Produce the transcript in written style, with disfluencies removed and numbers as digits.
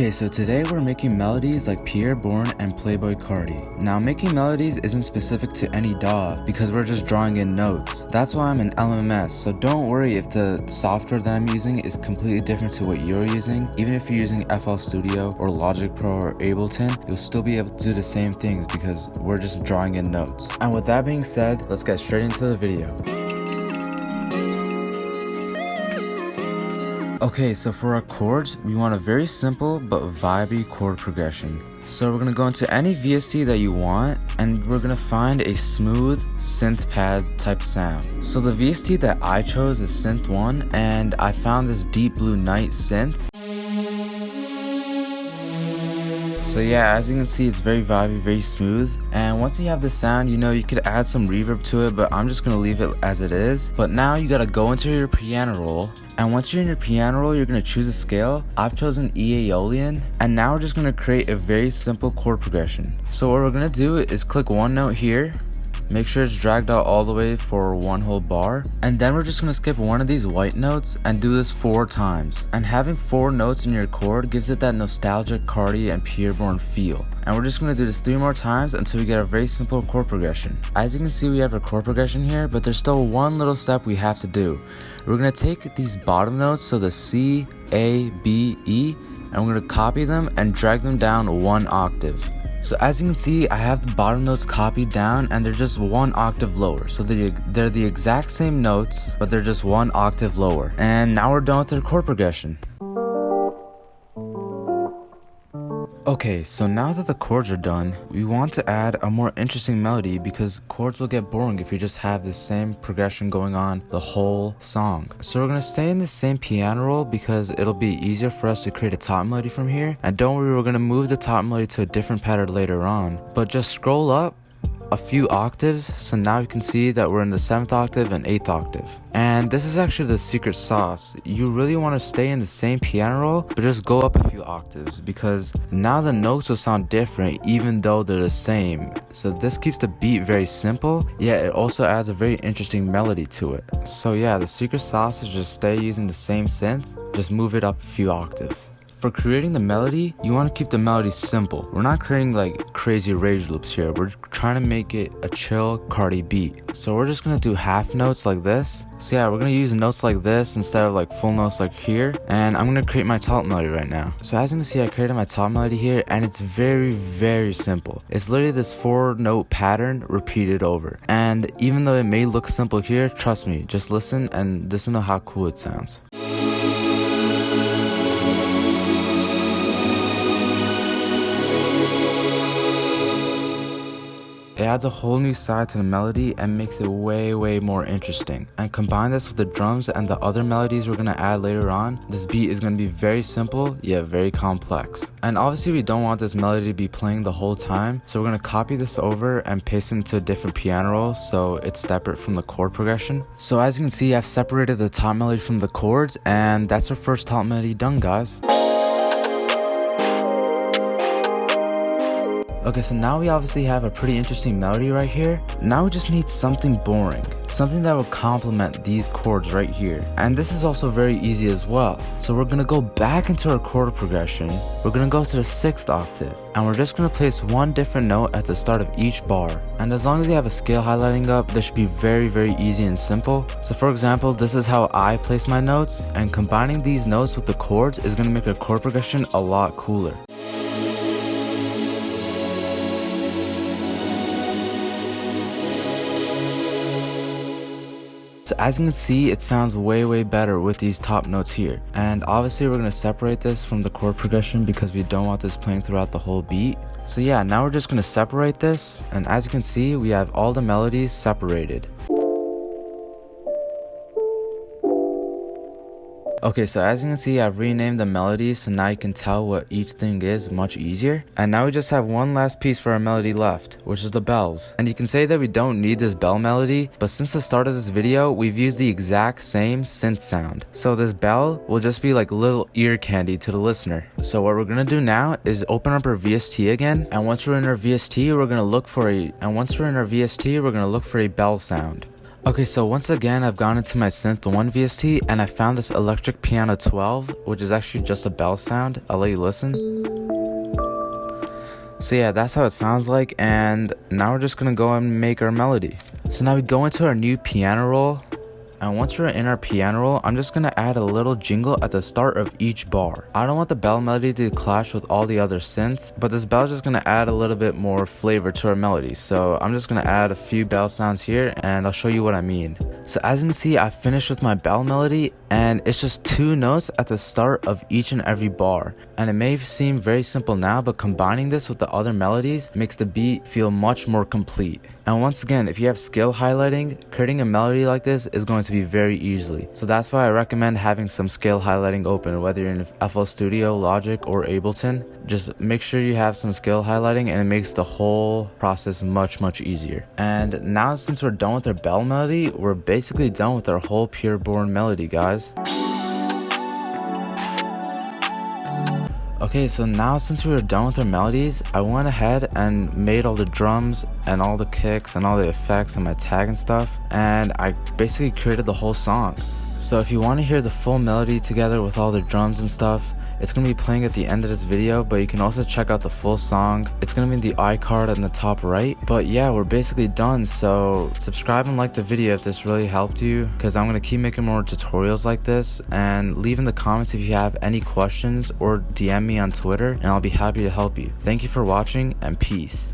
Okay, so today we're making melodies like Pierre Bourne and Playboi Carti. Now, making melodies isn't specific to any DAW because we're just drawing in notes. That's why I'm an LMMS, so don't worry if the software that I'm using is completely different to what you're using. Even if you're using FL Studio or Logic Pro or Abelton, you'll still be able to do the same things because we're just drawing in notes. And with that being said, let's get straight into the video. Okay, so for our chords, we want a very simple but vibey chord progression. So we're going to go into any VST that you want, and we're going to find a smooth synth pad type sound. So the VST that I chose is synth 1, and I found this deep blue night synth. So yeah, as you can see, it's very vibey, very smooth. And once you have the sound, you know, you could add some reverb to it, but I'm just going to leave it as it is. But now you got to go into your piano roll. And once you're in your piano roll, you're going to choose a scale. I've chosen E Aeolian. And now we're just going to create a very simple chord progression. So what we're going to do is click one note here. Make sure it's dragged out all the way for one whole bar. And then we're just going to skip one of these white notes and do this 4 times. And having 4 notes in your chord gives it that nostalgic Carti and Pierre Bourne feel. And we're just going to do this 3 more times until we get a very simple chord progression. As you can see, we have a chord progression here, but there's still one little step we have to do. We're going to take these bottom notes, so the C, A, B, E, and we're going to copy them and drag them down 1 octave. So as you can see, I have the bottom notes copied down and they're just 1 octave lower. So they're the exact same notes, but they're just 1 octave lower. And now we're done with our chord progression. Okay, so now that the chords are done, we want to add a more interesting melody because chords will get boring if you just have the same progression going on the whole song. So we're going to stay in the same piano roll because it'll be easier for us to create a top melody from here. And don't worry, we're going to move the top melody to a different pattern later on. But just scroll up a few octaves, so now you can see that we're in the 7th octave and 8th octave. And this is actually the secret sauce. You really want to stay in the same piano roll, but just go up a few octaves because now the notes will sound different even though they're the same. So this keeps the beat very simple, yet it also adds a very interesting melody to it. So yeah, the secret sauce is just stay using the same synth, just move it up a few octaves. For creating the melody, you want to keep the melody simple. We're not creating like crazy rage loops here. We're trying to make it a chill Carti beat. So we're just going to do half notes like this. So yeah, we're going to use notes like this instead of like full notes like here. And I'm going to create my top melody right now. So as you can see, I created my top melody here and it's very, very simple. It's literally this 4-note pattern repeated over. And even though it may look simple here, trust me, just listen and listen to how cool it sounds. It adds a whole new side to the melody and makes it way more interesting. And combine this with the drums and the other melodies we're going to add later on, this beat is going to be very simple yet very complex. And obviously we don't want this melody to be playing the whole time, so we're going to copy this over and paste it into a different piano roll so it's separate from the chord progression. So as you can see, I've separated the top melody from the chords, and that's our first top melody done, guys. Okay, so now we obviously have a pretty interesting melody right here. Now we just need something boring, something that will complement these chords right here. And this is also very easy as well. So we're gonna go back into our chord progression. We're gonna go to the 6th octave, and we're just gonna place one different note at the start of each bar. And as long as you have a scale highlighting up, this should be very easy and simple. So for example, this is how I place my notes, and combining these notes with the chords is gonna make our chord progression a lot cooler. So as you can see, it sounds way better with these top notes here. And obviously we're going to separate this from the chord progression because we don't want this playing throughout the whole beat. So yeah, now we're just going to separate this. And as you can see, we have all the melodies separated. Okay, so as you can see, I've renamed the melodies, so now you can tell what each thing is much easier. And now we just have one last piece for our melody left, which is the bells. And you can say that we don't need this bell melody, but since the start of this video, we've used the exact same synth sound. So this bell will just be like little ear candy to the listener. So what we're gonna do now is open up our VST again, and once we're in our VST, we're gonna look for a bell sound. Okay, so once again, I've gone into my synth 1 VST and I found this electric piano 12, which is actually just a bell sound. I'll let you listen. So yeah, that's how it sounds like, and now we're just gonna go and make our melody. So now we go into our new piano roll, and once we're in our piano roll, I'm just gonna add a little jingle at the start of each bar. I don't want the bell melody to clash with all the other synths, but this bell is just gonna add a little bit more flavor to our melody. So I'm just gonna add a few bell sounds here, and I'll show you what I mean. So as you can see, I finished with my bell melody, and it's just 2 notes at the start of each and every bar. And it may seem very simple now, but combining this with the other melodies makes the beat feel much more complete. And once again, if you have skill highlighting, creating a melody like this is going to be very easily. So that's why I recommend having some scale highlighting open, whether you're in FL Studio, Logic, or Ableton. Just make sure you have some scale highlighting, and it makes the whole process much easier. And now since we're done with our bell melody, we're basically done with our whole PIERRE BOURNE melody, guys. Okay, so now since we were done with our melodies, I went ahead and made all the drums and all the kicks and all the effects and my tag and stuff, and I basically created the whole song. So if you want to hear the full melody together with all the drums and stuff, it's going to be playing at the end of this video, but you can also check out the full song. It's going to be in the iCard in the top right. But yeah, we're basically done, so subscribe and like the video if this really helped you, because I'm going to keep making more tutorials like this, and leave in the comments if you have any questions, or DM me on Twitter and I'll be happy to help you. Thank you for watching, and peace.